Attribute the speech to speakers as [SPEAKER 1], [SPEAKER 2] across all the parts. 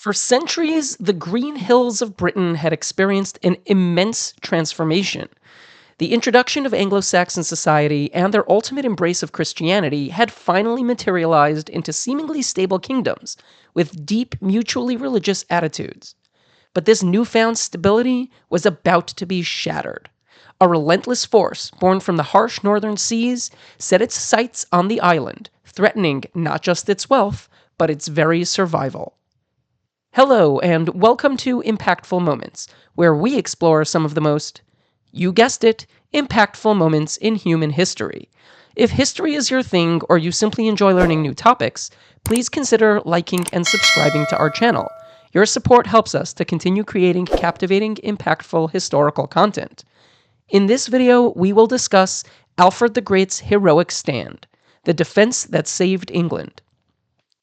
[SPEAKER 1] For centuries, the green hills of Britain had experienced an immense transformation. The introduction of Anglo-Saxon society and their ultimate embrace of Christianity had finally materialized into seemingly stable kingdoms with deep, mutually religious attitudes. But this newfound stability was about to be shattered. A relentless force, born from the harsh northern seas, set its sights on the island, threatening not just its wealth, but its very survival. Hello, and welcome to Impactful Moments, where we explore some of the most, you guessed it, impactful moments in human history. If history is your thing, or you simply enjoy learning new topics, please consider liking and subscribing to our channel. Your support helps us to continue creating captivating, impactful historical content. In this video, we will discuss Alfred the Great's heroic stand, the defense that saved England.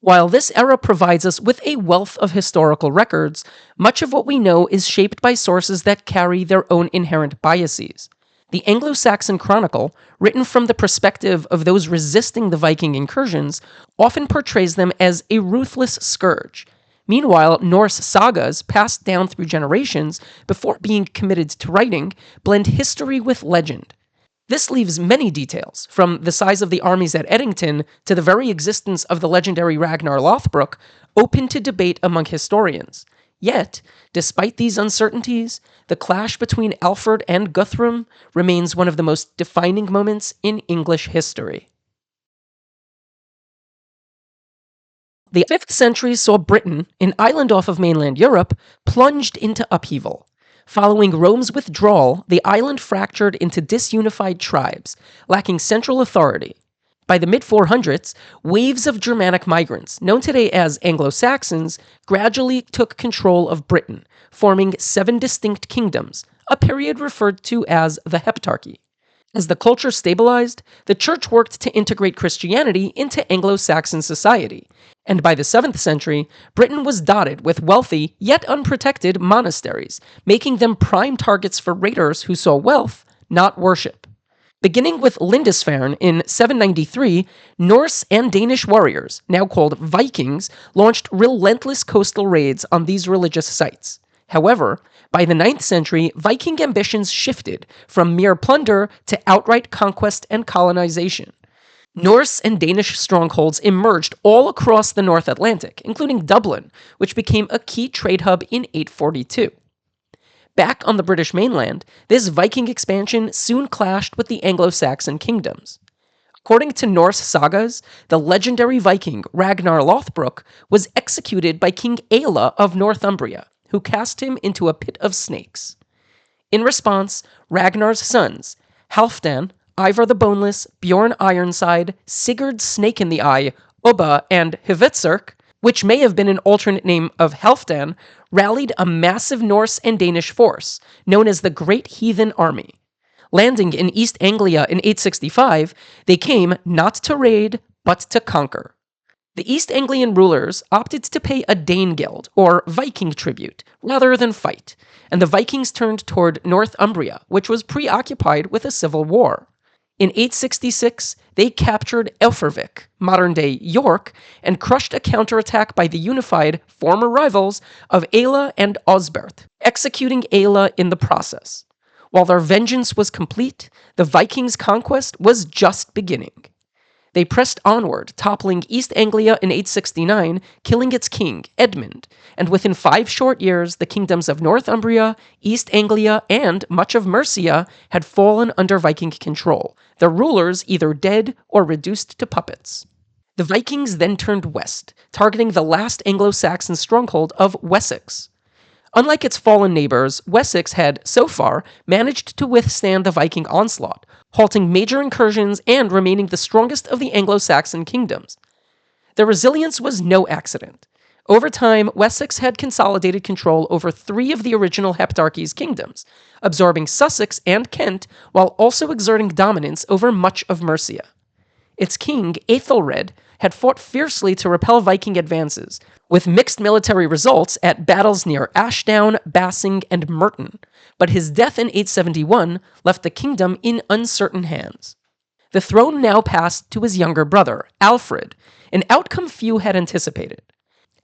[SPEAKER 1] While this era provides us with a wealth of historical records, much of what we know is shaped by sources that carry their own inherent biases. The Anglo-Saxon Chronicle, written from the perspective of those resisting the Viking incursions, often portrays them as a ruthless scourge. Meanwhile, Norse sagas, passed down through generations before being committed to writing, blend history with legend. This leaves many details, from the size of the armies at Edington to the very existence of the legendary Ragnar Lothbrok, open to debate among historians. Yet, despite these uncertainties, the clash between Alfred and Guthrum remains one of the most defining moments in English history. The 5th century saw Britain, an island off of mainland Europe, plunged into upheaval. Following Rome's withdrawal, the island fractured into disunified tribes, lacking central authority. By the mid-400s, waves of Germanic migrants, known today as Anglo-Saxons, gradually took control of Britain, forming 7 distinct kingdoms, a period referred to as the Heptarchy. As the culture stabilized, the church worked to integrate Christianity into Anglo-Saxon society, and by the 7th century, Britain was dotted with wealthy, yet unprotected monasteries, making them prime targets for raiders who saw wealth, not worship. Beginning with Lindisfarne in 793, Norse and Danish warriors, now called Vikings, launched relentless coastal raids on these religious sites. However, by the 9th century, Viking ambitions shifted from mere plunder to outright conquest and colonization. Norse and Danish strongholds emerged all across the North Atlantic, including Dublin, which became a key trade hub in 842. Back on the British mainland, this Viking expansion soon clashed with the Anglo-Saxon kingdoms. According to Norse sagas, the legendary Viking Ragnar Lothbrok was executed by King Aelle of Northumbria, who cast him into a pit of snakes. In response, Ragnar's sons, Halfdan, Ivar the Boneless, Bjorn Ironside, Sigurd Snake in the Eye, Ubba, and Hvitserk, which may have been an alternate name of Halfdan, rallied a massive Norse and Danish force, known as the Great Heathen Army. Landing in East Anglia in 865, they came not to raid, but to conquer. The East Anglian rulers opted to pay a Danegeld, or Viking tribute, rather than fight, and the Vikings turned toward Northumbria, which was preoccupied with a civil war. In 866, they captured Elfervik, modern-day York, and crushed a counterattack by the unified former rivals of Aelle and Osberht, executing Aelle in the process. While their vengeance was complete, the Vikings' conquest was just beginning. They pressed onward, toppling East Anglia in 869, killing its king, Edmund, and within 5 short years, the kingdoms of Northumbria, East Anglia, and much of Mercia had fallen under Viking control, their rulers either dead or reduced to puppets. The Vikings then turned west, targeting the last Anglo-Saxon stronghold of Wessex. Unlike its fallen neighbors, Wessex had, so far, managed to withstand the Viking onslaught, halting major incursions and remaining the strongest of the Anglo-Saxon kingdoms. Their resilience was no accident. Over time, Wessex had consolidated control over 3 of the original Heptarchy's kingdoms, absorbing Sussex and Kent while also exerting dominance over much of Mercia. Its king, Aethelred, had fought fiercely to repel Viking advances, with mixed military results at battles near Ashdown, Basing, and Merton, but his death in 871 left the kingdom in uncertain hands. The throne now passed to his younger brother, Alfred, an outcome few had anticipated.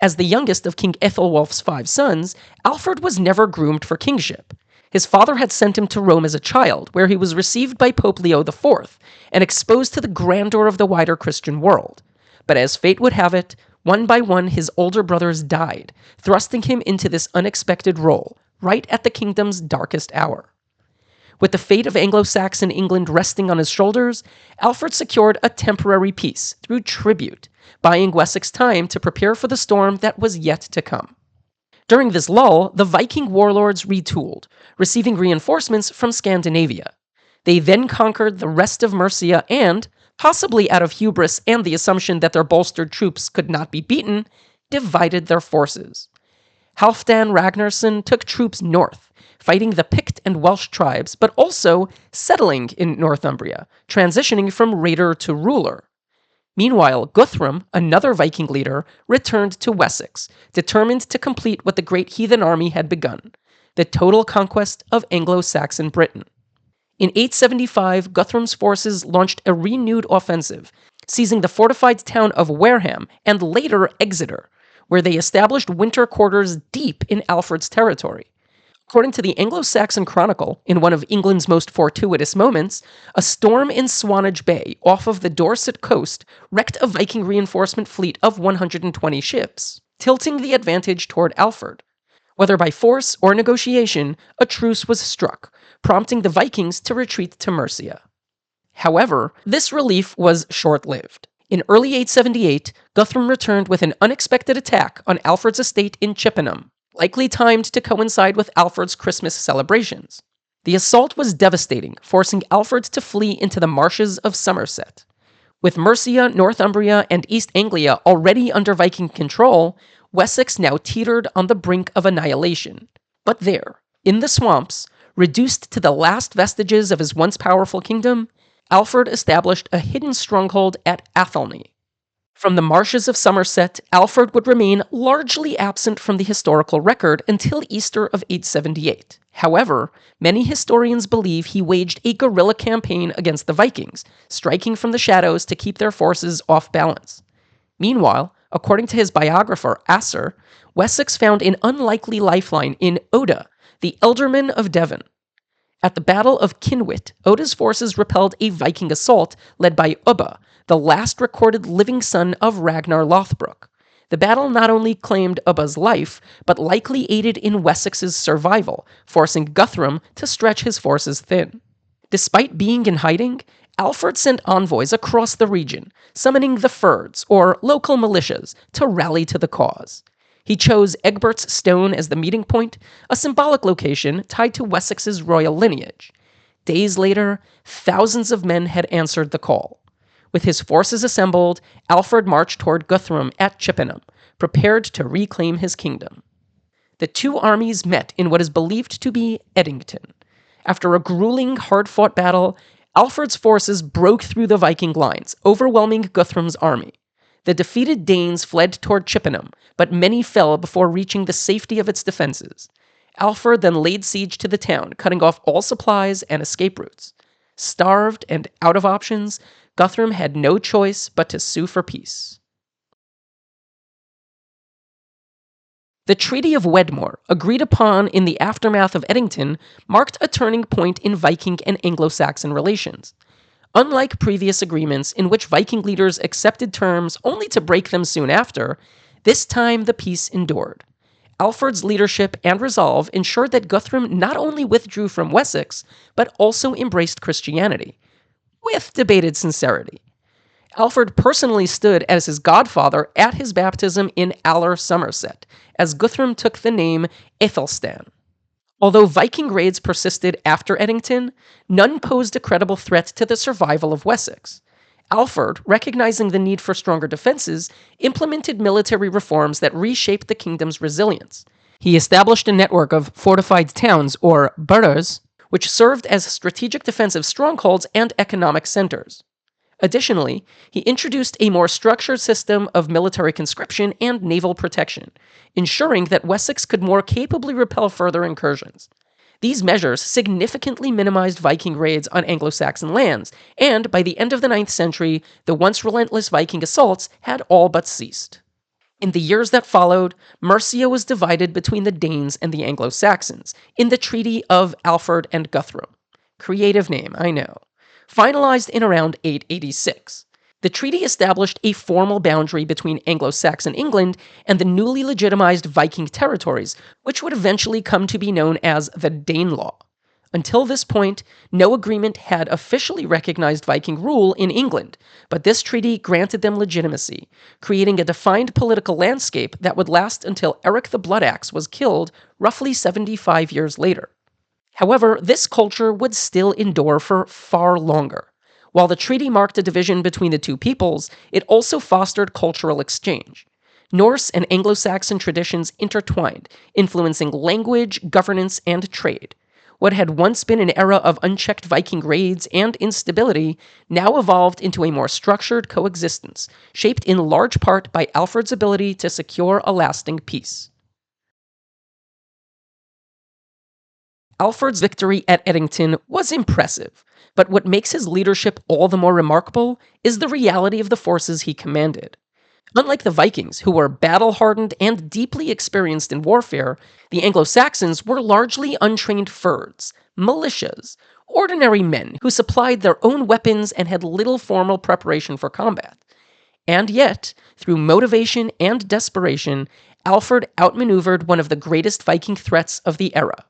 [SPEAKER 1] As the youngest of King Æthelwulf's 5 sons, Alfred was never groomed for kingship. His father had sent him to Rome as a child, where he was received by Pope Leo IV and exposed to the grandeur of the wider Christian world. But as fate would have it, one by one his older brothers died, thrusting him into this unexpected role, right at the kingdom's darkest hour. With the fate of Anglo-Saxon England resting on his shoulders, Alfred secured a temporary peace through tribute, buying Wessex time to prepare for the storm that was yet to come. During this lull, the Viking warlords retooled, receiving reinforcements from Scandinavia. They then conquered the rest of Mercia and, possibly out of hubris and the assumption that their bolstered troops could not be beaten, divided their forces. Halfdan Ragnarsson took troops north, fighting the Pict and Welsh tribes, but also settling in Northumbria, transitioning from raider to ruler. Meanwhile, Guthrum, another Viking leader, returned to Wessex, determined to complete what the great heathen army had begun, the total conquest of Anglo-Saxon Britain. In 875, Guthrum's forces launched a renewed offensive, seizing the fortified town of Wareham and later Exeter, where they established winter quarters deep in Alfred's territory. According to the Anglo-Saxon Chronicle, in one of England's most fortuitous moments, a storm in Swanage Bay off of the Dorset coast wrecked a Viking reinforcement fleet of 120 ships, tilting the advantage toward Alfred. Whether by force or negotiation, a truce was struck, prompting the Vikings to retreat to Mercia. However, this relief was short-lived. In early 878, Guthrum returned with an unexpected attack on Alfred's estate in Chippenham, likely timed to coincide with Alfred's Christmas celebrations. The assault was devastating, forcing Alfred to flee into the marshes of Somerset. With Mercia, Northumbria, and East Anglia already under Viking control, Wessex now teetered on the brink of annihilation. But there, in the swamps, reduced to the last vestiges of his once powerful kingdom, Alfred established a hidden stronghold at Athelney. From the marshes of Somerset, Alfred would remain largely absent from the historical record until Easter of 878. However, many historians believe he waged a guerrilla campaign against the Vikings, striking from the shadows to keep their forces off balance. Meanwhile, according to his biographer Asser, Wessex found an unlikely lifeline in Oda, the ealdorman of Devon. At the Battle of Kinwit, Oda's forces repelled a Viking assault led by Ubba, the last recorded living son of Ragnar Lothbrok. The battle not only claimed Ubba's life, but likely aided in Wessex's survival, forcing Guthrum to stretch his forces thin. Despite being in hiding, Alfred sent envoys across the region, summoning the Fyrds, or local militias, to rally to the cause. He chose Egbert's Stone as the meeting point, a symbolic location tied to Wessex's royal lineage. Days later, thousands of men had answered the call. With his forces assembled, Alfred marched toward Guthrum at Chippenham, prepared to reclaim his kingdom. The two armies met in what is believed to be Edington. After a grueling, hard-fought battle, Alfred's forces broke through the Viking lines, overwhelming Guthrum's army. The defeated Danes fled toward Chippenham, but many fell before reaching the safety of its defenses. Alfred then laid siege to the town, cutting off all supplies and escape routes. Starved and out of options, Guthrum had no choice but to sue for peace. The Treaty of Wedmore, agreed upon in the aftermath of Edington, marked a turning point in Viking and Anglo-Saxon relations. Unlike previous agreements in which Viking leaders accepted terms only to break them soon after, this time the peace endured. Alfred's leadership and resolve ensured that Guthrum not only withdrew from Wessex, but also embraced Christianity, with debated sincerity. Alfred personally stood as his godfather at his baptism in Aller, Somerset, as Guthrum took the name Aethelstan. Although Viking raids persisted after Edington, none posed a credible threat to the survival of Wessex. Alfred, recognizing the need for stronger defenses, implemented military reforms that reshaped the kingdom's resilience. He established a network of fortified towns, or boroughs, which served as strategic defensive strongholds and economic centers. Additionally, he introduced a more structured system of military conscription and naval protection, ensuring that Wessex could more capably repel further incursions. These measures significantly minimized Viking raids on Anglo-Saxon lands, and by the end of the 9th century, the once relentless Viking assaults had all but ceased. In the years that followed, Mercia was divided between the Danes and the Anglo-Saxons in the Treaty of Alfred and Guthrum. Creative name, I know. Finalized in around 886. The treaty established a formal boundary between Anglo-Saxon England and the newly legitimized Viking territories, which would eventually come to be known as the Danelaw. Until this point, no agreement had officially recognized Viking rule in England, but this treaty granted them legitimacy, creating a defined political landscape that would last until Eric the Bloodaxe was killed roughly 75 years later. However, this culture would still endure for far longer. While the treaty marked a division between the two peoples, it also fostered cultural exchange. Norse and Anglo-Saxon traditions intertwined, influencing language, governance, and trade. What had once been an era of unchecked Viking raids and instability now evolved into a more structured coexistence, shaped in large part by Alfred's ability to secure a lasting peace. Alfred's victory at Edington was impressive, but what makes his leadership all the more remarkable is the reality of the forces he commanded. Unlike the Vikings, who were battle-hardened and deeply experienced in warfare, the Anglo-Saxons were largely untrained fyrds, militias, ordinary men who supplied their own weapons and had little formal preparation for combat. And yet, through motivation and desperation, Alfred outmaneuvered one of the greatest Viking threats of the era.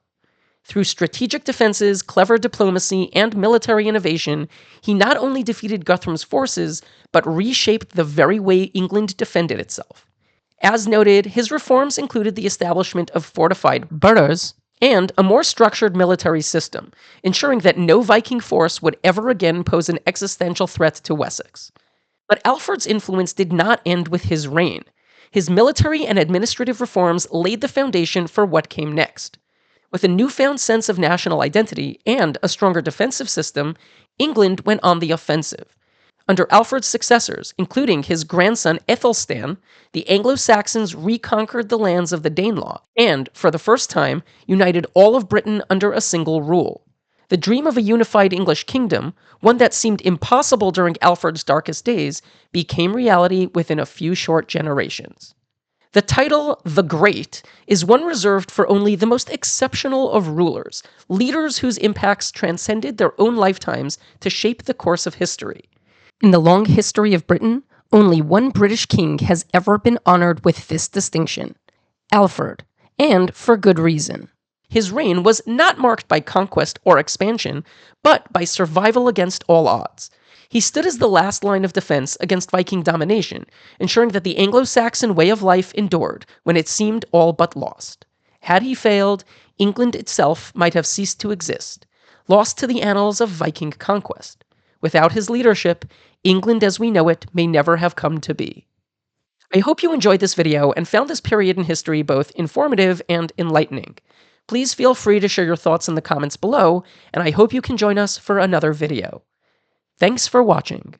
[SPEAKER 1] Through strategic defenses, clever diplomacy, and military innovation, he not only defeated Guthrum's forces, but reshaped the very way England defended itself. As noted, his reforms included the establishment of fortified boroughs and a more structured military system, ensuring that no Viking force would ever again pose an existential threat to Wessex. But Alfred's influence did not end with his reign. His military and administrative reforms laid the foundation for what came next. With a newfound sense of national identity and a stronger defensive system, England went on the offensive. Under Alfred's successors, including his grandson Aethelstan, the Anglo-Saxons reconquered the lands of the Danelaw and, for the first time, united all of Britain under a single rule. The dream of a unified English kingdom, one that seemed impossible during Alfred's darkest days, became reality within a few short generations. The title, the Great, is one reserved for only the most exceptional of rulers, leaders whose impacts transcended their own lifetimes to shape the course of history. In the long history of Britain, only one British king has ever been honored with this distinction, Alfred, and for good reason. His reign was not marked by conquest or expansion, but by survival against all odds. He stood as the last line of defense against Viking domination, ensuring that the Anglo-Saxon way of life endured when it seemed all but lost. Had he failed, England itself might have ceased to exist, lost to the annals of Viking conquest. Without his leadership, England as we know it may never have come to be. I hope you enjoyed this video and found this period in history both informative and enlightening. Please feel free to share your thoughts in the comments below, and I hope you can join us for another video. Thanks for watching.